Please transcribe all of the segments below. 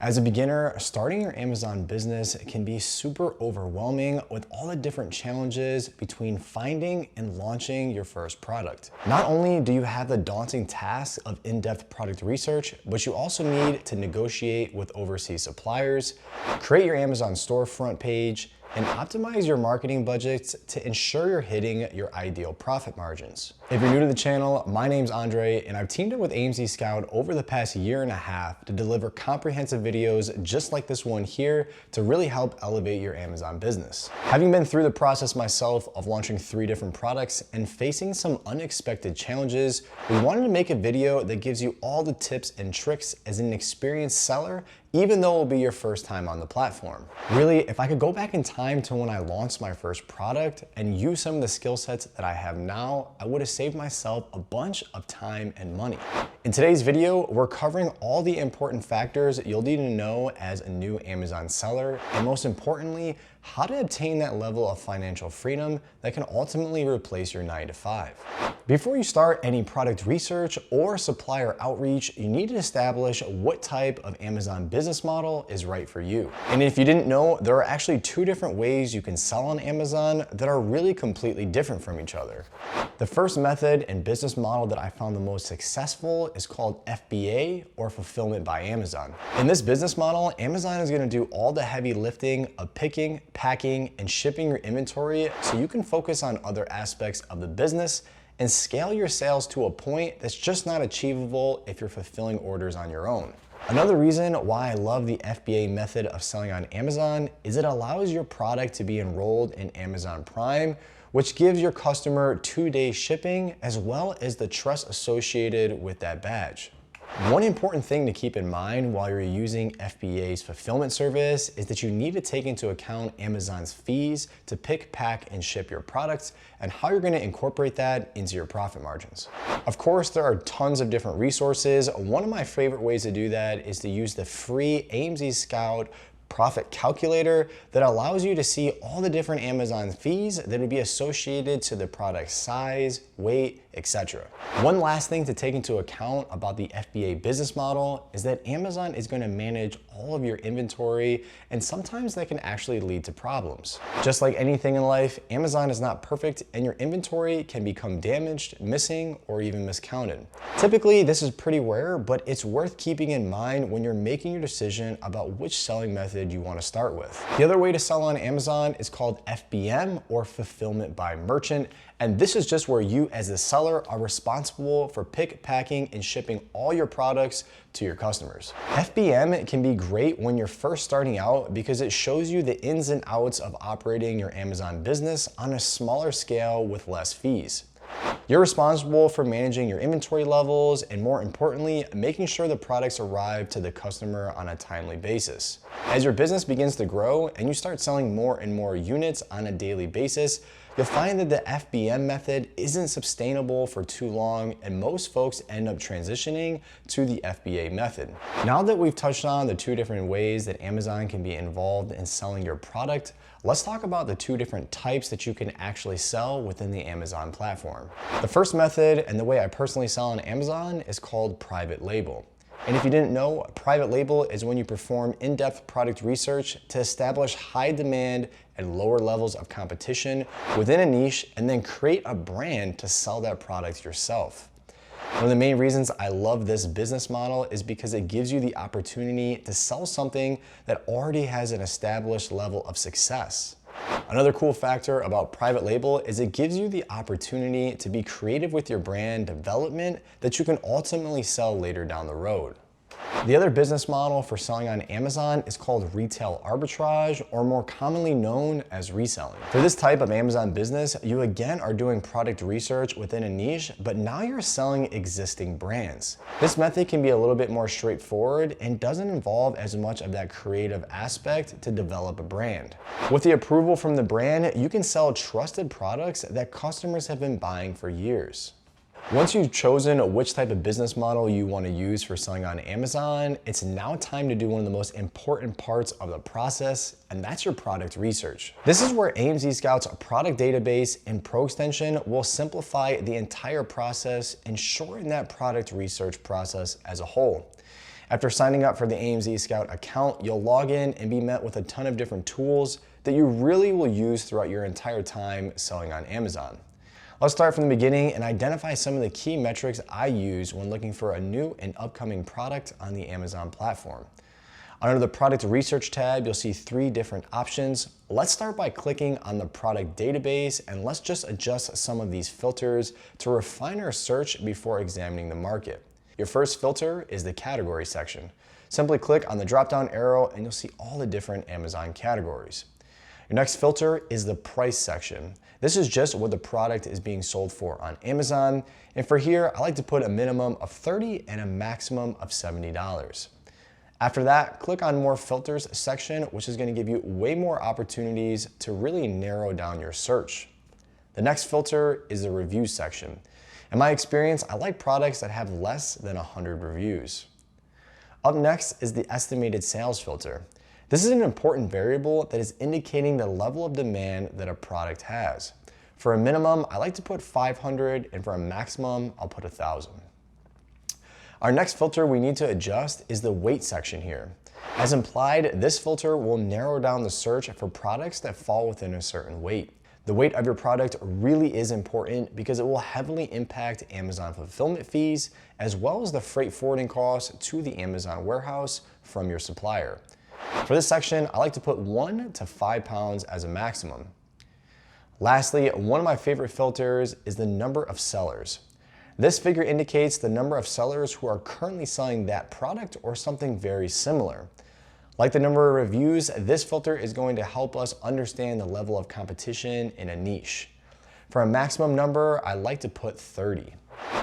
As a beginner, starting your Amazon business can be super overwhelming with all the different challenges between finding and launching your first product. Not only do you have the daunting task of in-depth product research, but you also need to negotiate with overseas suppliers, create your Amazon storefront page, and optimize your marketing budgets to ensure you're hitting your ideal profit margins. If you're new to the channel, my name's Andre, and I've teamed up with AMZScout over the past year and a half to deliver comprehensive videos just like this one here to really help elevate your Amazon business. Having been through the process myself of launching 3 different products and facing some unexpected challenges, we wanted to make a video that gives you all the tips and tricks as an experienced seller, even though it will be your first time on the platform. Really, if I could go back in time to when I launched my first product and use some of the skill sets that I have now, I would have saved myself a bunch of time and money. In today's video, we're covering all the important factors you'll need to know as a new Amazon seller, and most importantly, how to obtain that level of financial freedom that can ultimately replace your 9-to-5. Before you start any product research or supplier outreach, you need to establish what type of Amazon business model is right for you. And if you didn't know, there are actually 2 different ways you can sell on Amazon that are really completely different from each other. The first method and business model that I found the most successful is called FBA, or Fulfillment by Amazon. In this business model, Amazon is going to do all the heavy lifting of picking, packing, and shipping your inventory so you can focus on other aspects of the business and scale your sales to a point that's just not achievable if you're fulfilling orders on your own. Another reason why I love the FBA method of selling on Amazon is it allows your product to be enrolled in Amazon Prime, which gives your customer 2-day shipping as well as the trust associated with that badge. One important thing to keep in mind while you're using FBA's fulfillment service is that you need to take into account Amazon's fees to pick, pack, and ship your products and how you're going to incorporate that into your profit margins. Of course, there are tons of different resources. One of my favorite ways to do that is to use the free AMZScout profit calculator that allows you to see all the different Amazon fees that would be associated to the product size, weight, etc. One last thing to take into account about the FBA business model is that Amazon is going to manage all of your inventory, and sometimes that can actually lead to problems. Just like anything in life, Amazon is not perfect and your inventory can become damaged, missing, or even miscounted. Typically, this is pretty rare, but it's worth keeping in mind when you're making your decision about which selling method you want to start with. The other way to sell on Amazon is called FBM, or Fulfillment by Merchant, and this is just where you as the seller are responsible for pick, packing, and shipping all your products to your customers. FBM can be great when you're first starting out because it shows you the ins and outs of operating your Amazon business on a smaller scale with less fees. You're responsible for managing your inventory levels and, more importantly, making sure the products arrive to the customer on a timely basis. As your business begins to grow and you start selling more and more units on a daily basis, you'll find that the FBM method isn't sustainable for too long, and most folks end up transitioning to the FBA method. Now that we've touched on the 2 different ways that Amazon can be involved in selling your product, let's talk about the 2 different types that you can actually sell within the Amazon platform. The first method, and the way I personally sell on Amazon, is called private label. And if you didn't know, a private label is when you perform in-depth product research to establish high demand and lower levels of competition within a niche and then create a brand to sell that product yourself. One of the main reasons I love this business model is because it gives you the opportunity to sell something that already has an established level of success. Another cool factor about private label is it gives you the opportunity to be creative with your brand development that you can ultimately sell later down the road. The other business model for selling on Amazon is called retail arbitrage, or more commonly known as reselling. For this type of Amazon business, you again are doing product research within a niche, but now you're selling existing brands. This method can be a little bit more straightforward and doesn't involve as much of that creative aspect to develop a brand. With the approval from the brand, you can sell trusted products that customers have been buying for years. Once you've chosen which type of business model you want to use for selling on Amazon, it's now time to do one of the most important parts of the process, and that's your product research. This is where AMZScout's product database and Pro extension will simplify the entire process and shorten that product research process as a whole. After signing up for the AMZScout account, you'll log in and be met with a ton of different tools that you really will use throughout your entire time selling on Amazon. Let's start from the beginning and identify some of the key metrics I use when looking for a new and upcoming product on the Amazon platform. Under the product research tab, you'll see 3 different options. Let's start by clicking on the product database, and let's just adjust some of these filters to refine our search before examining the market. Your first filter is the category section. Simply click on the drop-down arrow and you'll see all the different Amazon categories. Your next filter is the price section. This is just what the product is being sold for on Amazon. And for here, I like to put a minimum of $30 and a maximum of $70. After that, click on More Filters section, which is going to give you way more opportunities to really narrow down your search. The next filter is the reviews section. In my experience, I like products that have less than 100 reviews. Up next is the estimated sales filter. This is an important variable that is indicating the level of demand that a product has. For a minimum, I like to put 500, and for a maximum, I'll put 1,000. Our next filter we need to adjust is the weight section here. As implied, this filter will narrow down the search for products that fall within a certain weight. The weight of your product really is important because it will heavily impact Amazon fulfillment fees, as well as the freight forwarding costs to the Amazon warehouse from your supplier. For this section, I like to put 1 to 5 pounds as a maximum. Lastly, one of my favorite filters is the number of sellers. This figure indicates the number of sellers who are currently selling that product or something very similar. Like the number of reviews, this filter is going to help us understand the level of competition in a niche. For a maximum number, I like to put 30.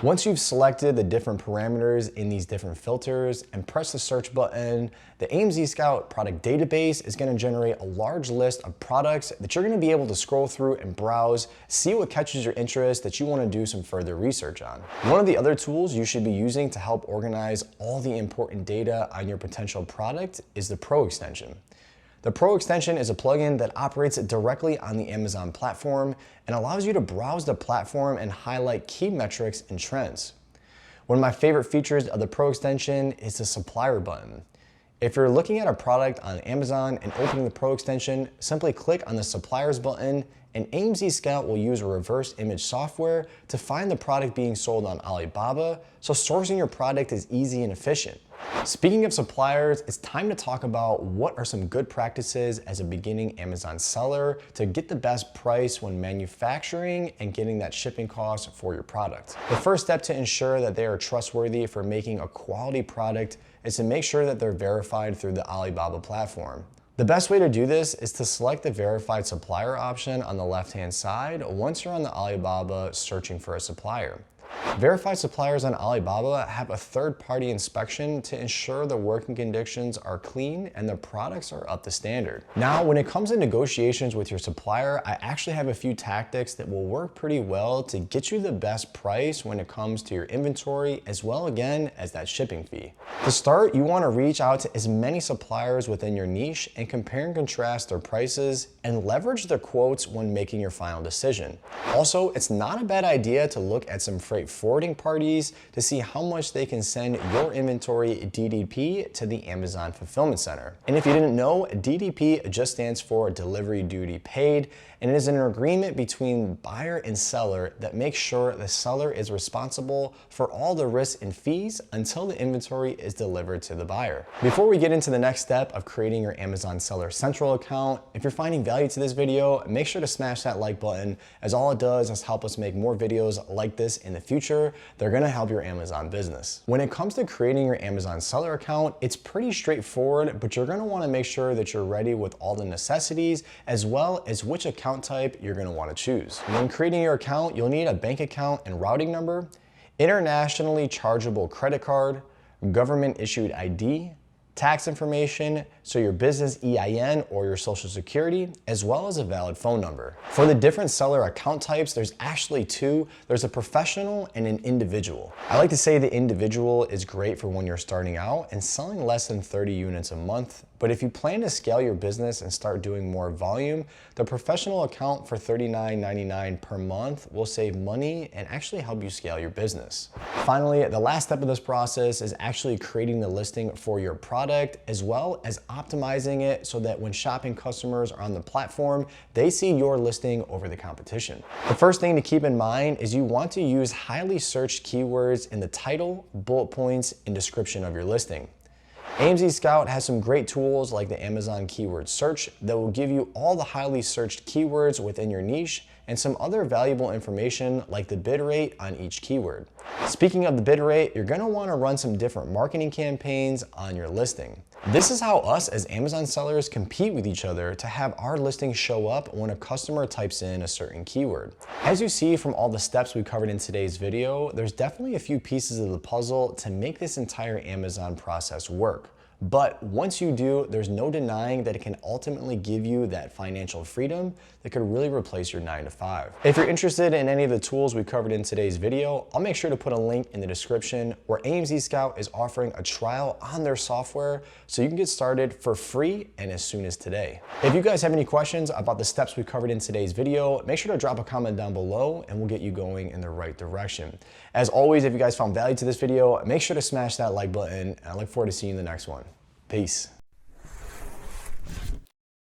Once you've selected the different parameters in these different filters and press the search button, the AMZScout product database is going to generate a large list of products that you're going to be able to scroll through and browse, see what catches your interest that you want to do some further research on. One of the other tools you should be using to help organize all the important data on your potential product is the Pro extension. The Pro extension is a plugin that operates directly on the Amazon platform and allows you to browse the platform and highlight key metrics and trends. One of my favorite features of the Pro extension is the supplier button. If you're looking at a product on Amazon and opening the Pro extension, simply click on the suppliers button and AMZScout will use a reverse image software to find the product being sold on Alibaba, so sourcing your product is easy and efficient. Speaking of suppliers, it's time to talk about what are some good practices as a beginning Amazon seller to get the best price when manufacturing and getting that shipping cost for your product. The first step to ensure that they are trustworthy for making a quality product is to make sure that they're verified through the Alibaba platform. The best way to do this is to select the verified supplier option on the left-hand side once you're on the Alibaba searching for a supplier. Verified suppliers on Alibaba have a third-party inspection to ensure the working conditions are clean and the products are up to standard. Now, when it comes to negotiations with your supplier, I actually have a few tactics that will work pretty well to get you the best price when it comes to your inventory, as well again as that shipping fee. To start, you want to reach out to as many suppliers within your niche and compare and contrast their prices and leverage their quotes when making your final decision. Also, it's not a bad idea to look at some freight forwarding parties to see how much they can send your inventory DDP to the Amazon Fulfillment Center. And if you didn't know, DDP just stands for Delivery Duty Paid, and it is an agreement between buyer and seller that makes sure the seller is responsible for all the risks and fees until the inventory is delivered to the buyer. Before we get into the next step of creating your Amazon Seller Central account, if you're finding value to this video, make sure to smash that like button, as all it does is help us make more videos like this in the future. They're gonna help your Amazon business. When it comes to creating your Amazon Seller account, it's pretty straightforward, but you're gonna wanna make sure that you're ready with all the necessities, as well as which account type you're going to want to choose. When creating your account, you'll need a bank account and routing number, internationally chargeable credit card, government issued ID, tax information, so your business EIN or your social security, as well as a valid phone number. For the different seller account types, there's actually two. There's a professional and an individual. I like to say the individual is great for when you're starting out and selling less than 30 units a month. But if you plan to scale your business and start doing more volume, the professional account for $39.99 per month will save money and actually help you scale your business. Finally, the last step of this process is actually creating the listing for your product, as well as optimizing it so that when shopping customers are on the platform, they see your listing over the competition. The first thing to keep in mind is you want to use highly searched keywords in the title, bullet points, and description of your listing. AMZScout has some great tools like the Amazon keyword search that will give you all the highly searched keywords within your niche and some other valuable information like the bid rate on each keyword. Speaking of the bid rate, you're gonna wanna run some different marketing campaigns on your listing. This is how us as Amazon sellers compete with each other to have our listing show up when a customer types in a certain keyword. As you see from all the steps we covered in today's video, there's definitely a few pieces of the puzzle to make this entire Amazon process work. But once you do, there's no denying that it can ultimately give you that financial freedom that could really replace your 9 to 5. If you're interested in any of the tools we covered in today's video, I'll make sure to put a link in the description where AMZScout is offering a trial on their software so you can get started for free and as soon as today. If you guys have any questions about the steps we covered in today's video, make sure to drop a comment down below and we'll get you going in the right direction. As always, if you guys found value to this video, make sure to smash that like button and I look forward to seeing you in the next one. Peace.